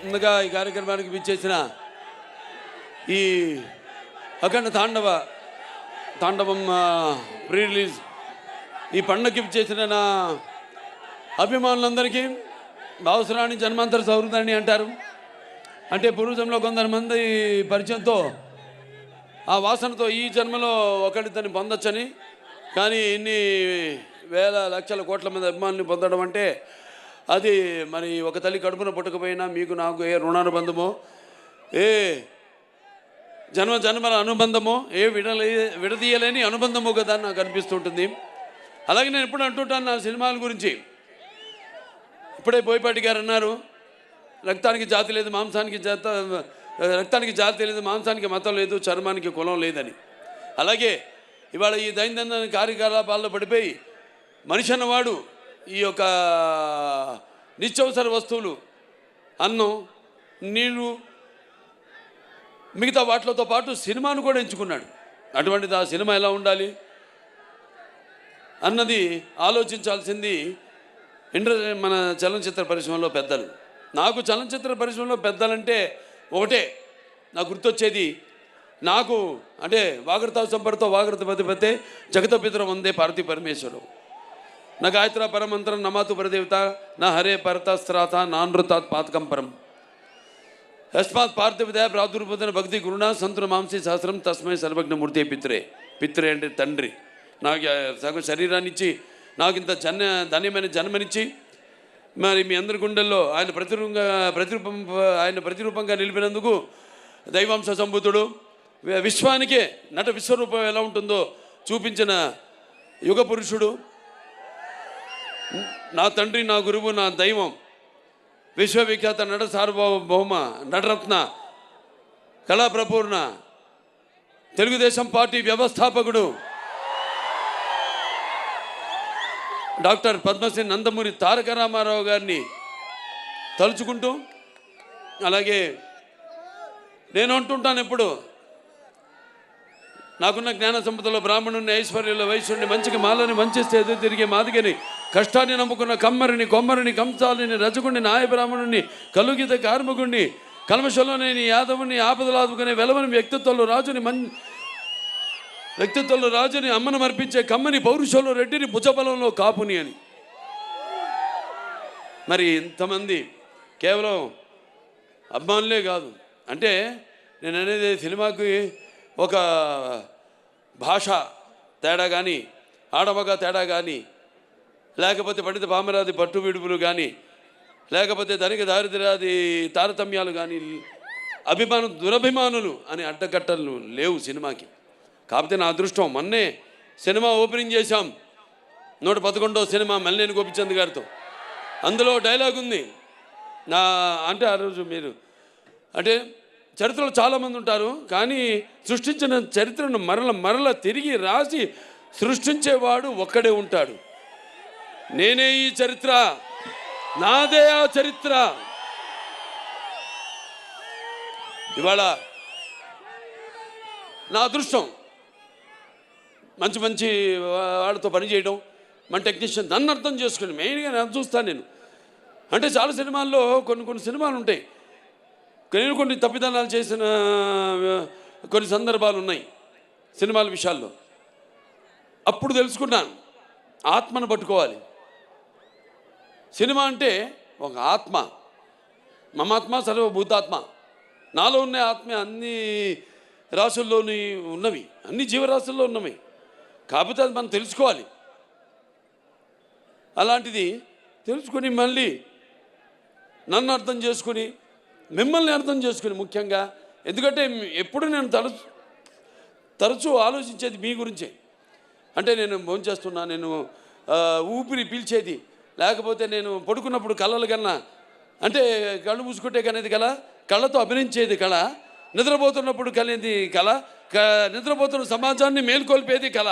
ముందుగా ఈ కార్యక్రమానికి విచ్చేసిన ఈ అఖండ తాండవం ప్రీ రిలీజ్ ఈ పండుగకి విచ్చేసిన నా అభిమానులందరికీ అవసరాన్ని జన్మాంతర సౌహృదాన్ని అంటారు. అంటే పూర్వజంలో కొంతమంది పరిచయంతో ఆ వాసనతో ఈ జన్మలో ఒకరితోని పొందొచ్చని, కానీ ఇన్ని వేల లక్షల కోట్ల మంది అభిమానుల్ని పొందడం అంటే అది మరి ఒక తల్లి కడుపున పుట్టకపోయినా మీకు నాకు ఏ రుణానుబంధమో, ఏ జన్మల అనుబంధమో, ఏ విడదీయలేని అనుబంధమో కదా నాకు అనిపిస్తుంటుంది. అలాగే నేను ఎప్పుడు అంటుంటాను నా సినిమాల గురించి. ఇప్పుడే బోయపాటి గారు అన్నారు, రక్తానికి జాతి లేదు, రక్తానికి జాతి లేదు, మాంసానికి మతం లేదు, చర్మానికి కులం లేదని. అలాగే ఇవాళ ఈ దైనందిన కార్యకలాపాల్లో పడిపోయి మనిషి అన్నవాడు ఈ యొక్క నిత్యవసర వస్తువులు, అన్నం, నీళ్ళు, మిగతా వాటితో పాటు సినిమాను కూడా ఎంచుకున్నాడు. అటువంటిది ఆ సినిమా ఎలా ఉండాలి అన్నది ఆలోచించాల్సింది మన చలనచిత్ర పరిశ్రమలో పెద్దలు. నాకు చలనచిత్ర పరిశ్రమలో పెద్దలంటే ఒకటే నాకు గుర్తొచ్చేది, నాకు అంటే వాగర్త సంపర్తో వాగర్త పతిపతే జగత పితర వందే పార్వతీ పరమేశ్వరం, నా గాయత్ర పరమంత్రం నమాతు పరదేవత నా హరే పరతస్త్రాత నానృతాత్ పాతకం పరం యస్మాత్ పార్థివదయ ప్రాదుర్భూతన భక్తి గురుణా సంతున మాంసీ సహస్రం తస్మై సర్వజ్ఞమూర్తి పిత్రే అంటే తండ్రి. నాకు సగం శరీరాన్ని ఇచ్చి నాకు ఇంత ధన్యమైన జన్మనిచ్చి మరి మీ అందరి గుండెల్లో ఆయన ప్రతిరూపంగా నిలిపినందుకు దైవాంశ సంభూతుడు, విశ్వానికే నట విశ్వరూపం ఎలా ఉంటుందో చూపించిన యుగ పురుషుడు, నా తండ్రి, నా గురువు, నా దైవం, విశ్వవిఖ్యాత నట సార్వభౌమ నటరత్న కళాప్రపూర్ణ తెలుగుదేశం పార్టీ వ్యవస్థాపకుడు డాక్టర్ పద్మశ్రీ నందమూరి తారక రామారావు గారిని తలుచుకుంటూ, అలాగే నేను అంటుంటాను ఎప్పుడు, నాకున్న జ్ఞాన సంపదలో బ్రాహ్మణుని, ఐశ్వర్యంలో వైశ్యుడిని, మంచికి మాలని, మంచిస్తే ఎదురు తిరిగే మాదిగని, కష్టాన్ని నమ్ముకున్న కమ్మరిని, కొమ్మరిని, కంసాలిని, రజకుడిని, నాయ బ్రాహ్మణుని, కలుగిత కార్మికుడిని, కల్మషంలోనేని యాదవుని, ఆపదలాదుకునే వెలవని వ్యక్తిత్వంలో రాజుని, అమ్మను మర్పించే కమ్మని, పౌరుషంలో రెడ్డిని, భుజబలంలో కాపుని అని. మరి ఇంతమంది కేవలం అభిమానులే కాదు. అంటే నేను అనేది సినిమాకి ఒక భాష తేడా కానీ, ఆడమగ తేడా కానీ, లేకపోతే పండిత పామరాది పట్టు విడుపులు కానీ, లేకపోతే ధనిక దారిద్ర్యాది తారతమ్యాలు కానీ, దురభిమానులు అని అడ్డకట్టలు లేవు సినిమాకి. కాకపోతే నా అదృష్టం, మొన్నే సినిమా ఓపెనింగ్ చేశాం, 111వ సినిమా మల్లేని గోపిచంద్ గారితో. అందులో డైలాగ్ ఉంది అంటే ఆ రోజు మీరు అంటే చరిత్రలో చాలామంది ఉంటారు, కానీ సృష్టించిన చరిత్రను మరల తిరిగి రాసి సృష్టించేవాడు ఒక్కడే ఉంటాడు. నేనే ఈ చరిత్ర, నాదే ఆ చరిత్ర. ఇవాళ నా అదృష్టం మంచి వాళ్ళతో పనిచేయడం, మన టెక్నీషియన్ నన్ను అర్థం చేసుకుని మెయిన్గా నేను చూస్తాను. నేను అంటే చాలా సినిమాల్లో కొన్ని సినిమాలు ఉంటాయి, నేను కొన్ని తప్పిదనాలు చేసిన కొన్ని సందర్భాలు ఉన్నాయి సినిమాల విషయాల్లో. అప్పుడు తెలుసుకున్నాను, ఆత్మను పట్టుకోవాలి. సినిమా అంటే ఒక ఆత్మ, మమాత్మ సర్వభూతాత్మ. నాలో ఉన్న ఆత్మ అన్ని రాసుల్లోని ఉన్నవి, అన్ని జీవరాశుల్లో ఉన్నవి. కాకపోతే అది మనం తెలుసుకోవాలి. అలాంటిది తెలుసుకుని మళ్ళీ నన్ను అర్థం చేసుకుని, మిమ్మల్ని అర్థం చేసుకుని ముఖ్యంగా, ఎందుకంటే ఎప్పుడు నేను తరచూ ఆలోచించేది మీ గురించే. అంటే నేను భోంచేస్తున్నా, నేను ఊపిరి పీల్చేది, లేకపోతే నేను పడుకున్నప్పుడు కళలు కన్నా, అంటే కళ్ళు మూసుకుంటే కనేది కళ, కళ్ళతో అభినయించేది కళ, నిద్రపోతున్నప్పుడు కనేది కళ, నిద్రపోతున్న సమాజాన్ని మేల్కొల్పేది కళ.